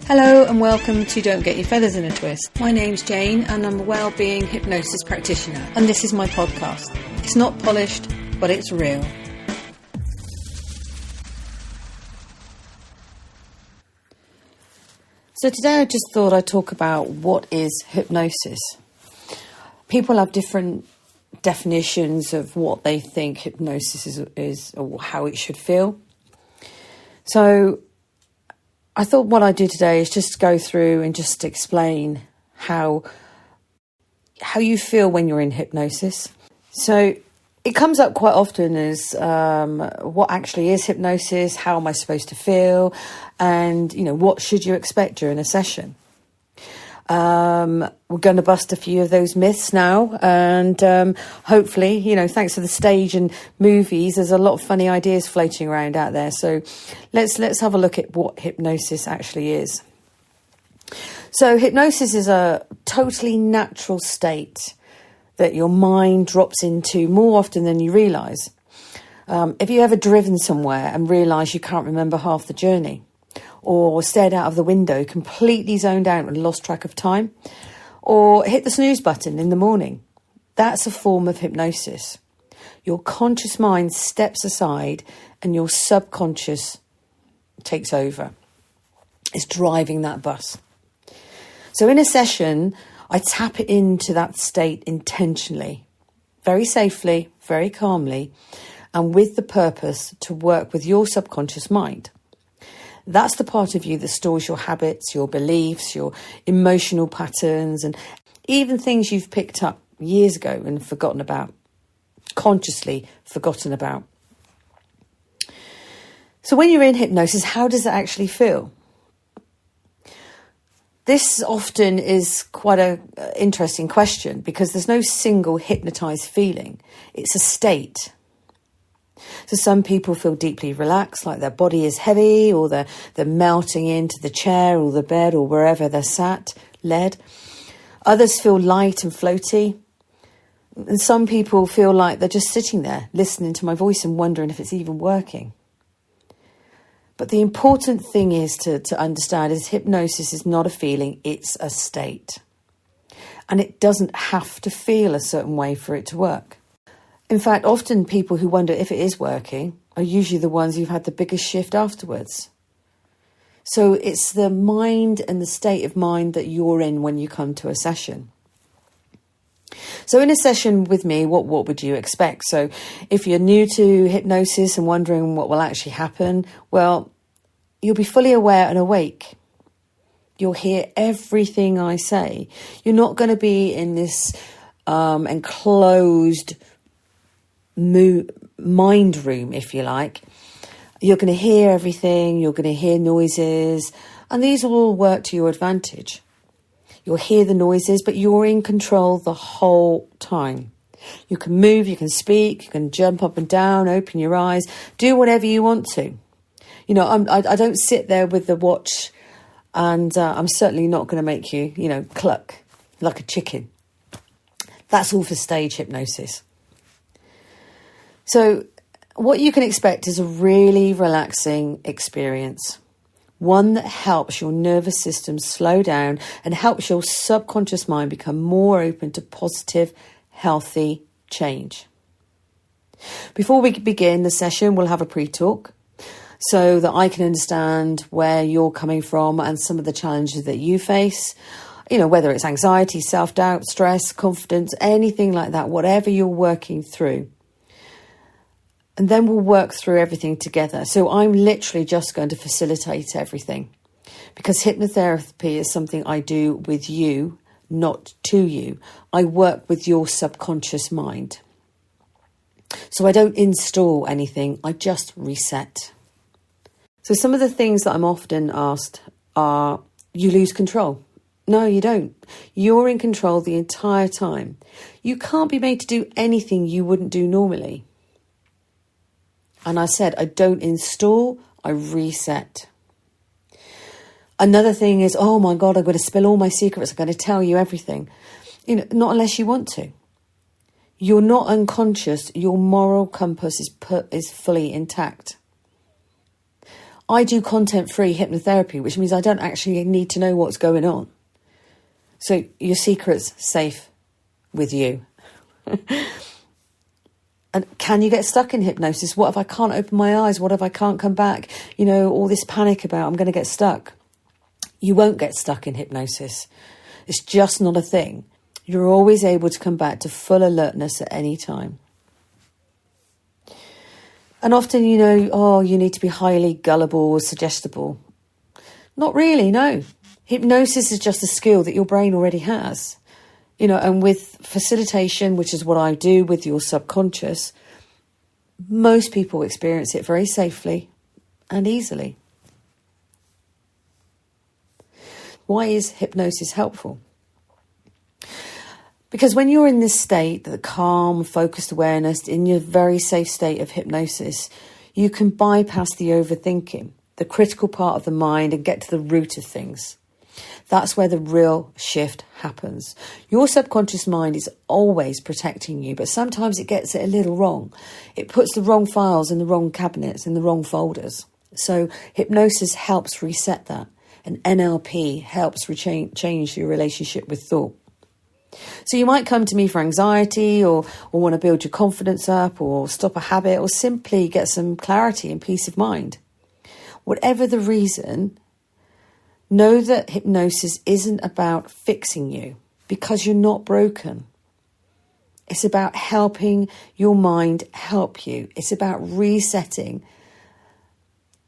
Hello and welcome to Don't Get Your Feathers in a Twist. My name's Jane and I'm a wellbeing hypnosis practitioner, and this is my podcast. It's not polished, but it's real. So today I just thought I'd talk about what is hypnosis. People have different definitions of what they think hypnosis is or how it should feel. So I thought what I'd do today is just go through and just explain how you feel when you're in hypnosis. So it comes up quite often as what actually is hypnosis, how am I supposed to feel, and what should you expect during a session. We're going to bust a few of those myths now, and hopefully, thanks to the stage and movies, there's a lot of funny ideas floating around out there. So let's have a look at what hypnosis actually is. So hypnosis is a totally natural state that your mind drops into more often than you realise. If you ever driven somewhere and realised you can't remember half the journey, or stared out of the window, completely zoned out and lost track of time, or hit the snooze button in the morning. That's a form of hypnosis. Your conscious mind steps aside and your subconscious takes over. It's driving that bus. So in a session, I tap it into that state intentionally, very safely, very calmly, and with the purpose to work with your subconscious mind. That's the part of you that stores your habits, your beliefs, your emotional patterns, and even things you've picked up years ago and forgotten about, consciously forgotten about. So when you're in hypnosis, how does it actually feel? This often is quite an interesting question because there's no single hypnotised feeling. It's a state. So some people feel deeply relaxed, like their body is heavy, or they're melting into the chair or the bed or wherever they're sat, led. Others feel light and floaty. And some people feel like they're just sitting there, listening to my voice and wondering if it's even working. But the important thing is to understand is hypnosis is not a feeling, it's a state. And it doesn't have to feel a certain way for it to work. In fact, often people who wonder if it is working are usually the ones who've had the biggest shift afterwards. So it's the mind and the state of mind that you're in when you come to a session. So in a session with me, what would you expect? So if you're new to hypnosis and wondering what will actually happen, well, you'll be fully aware and awake. You'll hear everything I say. You're not going to be in this enclosed mind room, if you like. You're going to hear everything, you're going to hear noises, and these will all work to your advantage. You'll hear the noises, but you're in control the whole time. You can move, you can speak, you can jump up and down, open your eyes, do whatever you want to. I don't sit there with the watch, and I'm certainly not going to make you, cluck like a chicken. That's all for stage hypnosis. So what you can expect is a really relaxing experience, one that helps your nervous system slow down and helps your subconscious mind become more open to positive, healthy change. Before we begin the session, we'll have a pre-talk so that I can understand where you're coming from and some of the challenges that you face, whether it's anxiety, self-doubt, stress, confidence, anything like that, whatever you're working through. And then we'll work through everything together. So I'm literally just going to facilitate everything because hypnotherapy is something I do with you, not to you. I work with your subconscious mind. So I don't install anything, I just reset. So some of the things that I'm often asked are, you lose control. No, you don't. You're in control the entire time. You can't be made to do anything you wouldn't do normally. And I said, I don't install, I reset. Another thing is, oh my God, I'm going to spill all my secrets. I'm going to tell you everything. Not unless you want to. You're not unconscious. Your moral compass is fully intact. I do content-free hypnotherapy, which means I don't actually need to know what's going on. So your secret's safe with you. And can you get stuck in hypnosis? What if I can't open my eyes? What if I can't come back? You know, all this panic about I'm going to get stuck. You won't get stuck in hypnosis. It's just not a thing. You're always able to come back to full alertness at any time. And often, you know, oh, you need to be highly gullible or suggestible. Not really, no. Hypnosis is just a skill that your brain already has. You know, and with facilitation, which is what I do with your subconscious, most people experience it very safely and easily. Why is hypnosis helpful? Because when you're in this state, the calm, focused awareness, in your very safe state of hypnosis, you can bypass the overthinking, the critical part of the mind, and get to the root of things. That's where the real shift happens. Your subconscious mind is always protecting you, but sometimes it gets it a little wrong. It puts the wrong files in the wrong cabinets, in the wrong folders. So hypnosis helps reset that, and NLP helps change your relationship with thought. So you might come to me for anxiety or want to build your confidence up or stop a habit or simply get some clarity and peace of mind. Whatever the reason, know that hypnosis isn't about fixing you because you're not broken. It's about helping your mind help you. It's about resetting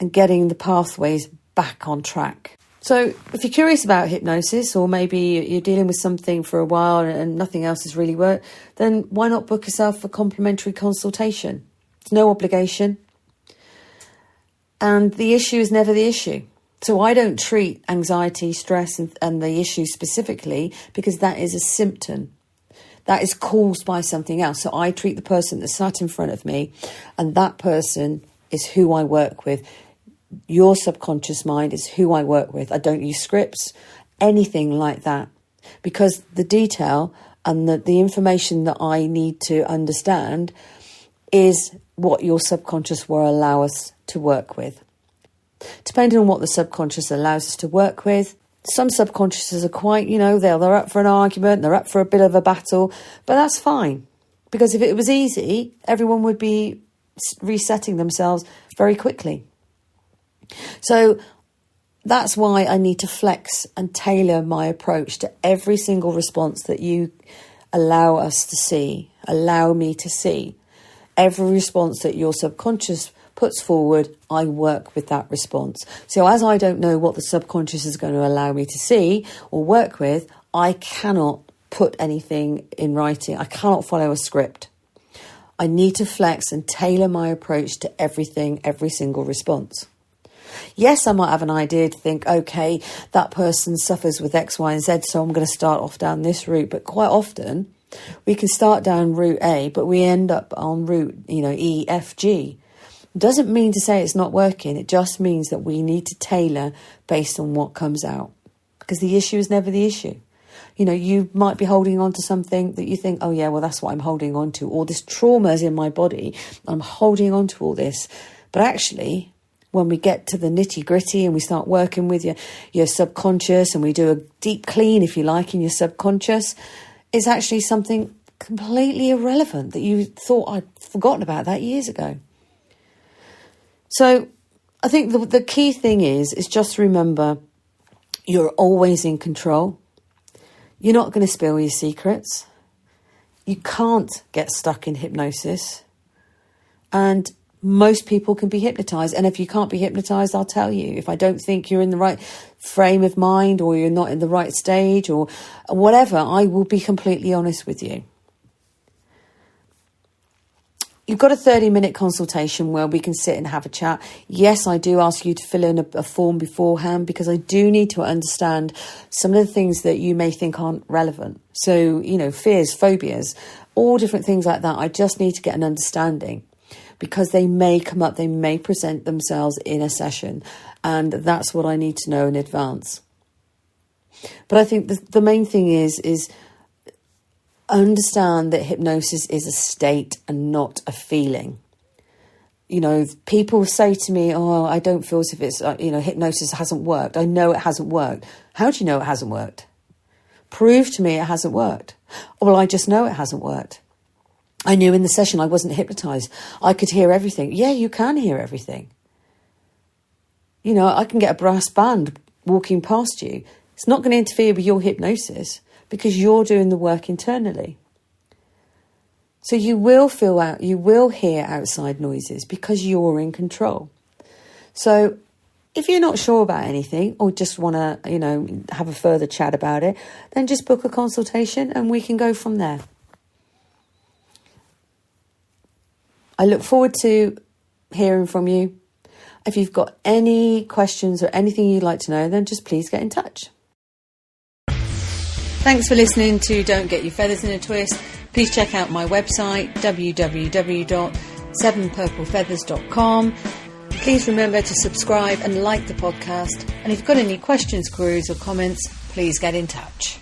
and getting the pathways back on track. So if you're curious about hypnosis, or maybe you're dealing with something for a while and nothing else has really worked, then why not book yourself a complimentary consultation? It's no obligation. And the issue is never the issue. So I don't treat anxiety, stress and the issue specifically because that is a symptom. That is caused by something else. So I treat the person that sat in front of me, and that person is who I work with. Your subconscious mind is who I work with. I don't use scripts, anything like that, because the detail and the information that I need to understand is what your subconscious will allow us to work with. Depending on what the subconscious allows us to work with, some subconsciouses are quite, you know, they're up for an argument, they're up for a bit of a battle, but that's fine, because if it was easy, everyone would be resetting themselves very quickly. So that's why I need to flex and tailor my approach to every single response that you allow me to see. Every response that your subconscious puts forward, I work with that response. So as I don't know what the subconscious is going to allow me to see or work with, I cannot put anything in writing. I cannot follow a script. I need to flex and tailor my approach to everything, every single response. Yes, I might have an idea to think, okay, that person suffers with X, Y, and Z, so I'm going to start off down this route. But quite often, we can start down route A, but we end up on route, E, F, G. Doesn't mean to say it's not working. It just means that we need to tailor based on what comes out, because the issue is never the issue. You might be holding on to something that you think, oh yeah, well, that's what I'm holding on to, or this trauma is in my body. I'm holding on to all this. But actually, when we get to the nitty gritty and we start working with your subconscious, and we do a deep clean, if you like, in your subconscious, it's actually something completely irrelevant that you thought I'd forgotten about that years ago. So I think the key thing is just remember, you're always in control. You're not going to spill your secrets. You can't get stuck in hypnosis. And most people can be hypnotized. And if you can't be hypnotized, I'll tell you. If I don't think you're in the right frame of mind, or you're not in the right stage, or whatever, I will be completely honest with you. You've got a 30-minute consultation where we can sit and have a chat. Yes, I do ask you to fill in a form beforehand, because I do need to understand some of the things that you may think aren't relevant. So, fears, phobias, all different things like that. I just need to get an understanding, because they may come up, they may present themselves in a session, and that's what I need to know in advance. But I think the main thing is understand that hypnosis is a state and not a feeling. People say to me, oh, I don't feel as if it's, hypnosis hasn't worked. I know it hasn't worked. How do you know it hasn't worked? Prove to me it hasn't worked. Well, I just know it hasn't worked. I knew in the session I wasn't hypnotized. I could hear everything. Yeah, you can hear everything. I can get a brass band walking past you. It's not going to interfere with your hypnosis because you're doing the work internally. So you will hear outside noises because you're in control. So if you're not sure about anything or just want to, have a further chat about it, then just book a consultation and we can go from there. I look forward to hearing from you. If you've got any questions or anything you'd like to know, then just please get in touch. Thanks for listening to Don't Get Your Feathers in a Twist. Please check out my website, www.7purplefeathers.com. Please remember to subscribe and like the podcast. And if you've got any questions, queries or comments, please get in touch.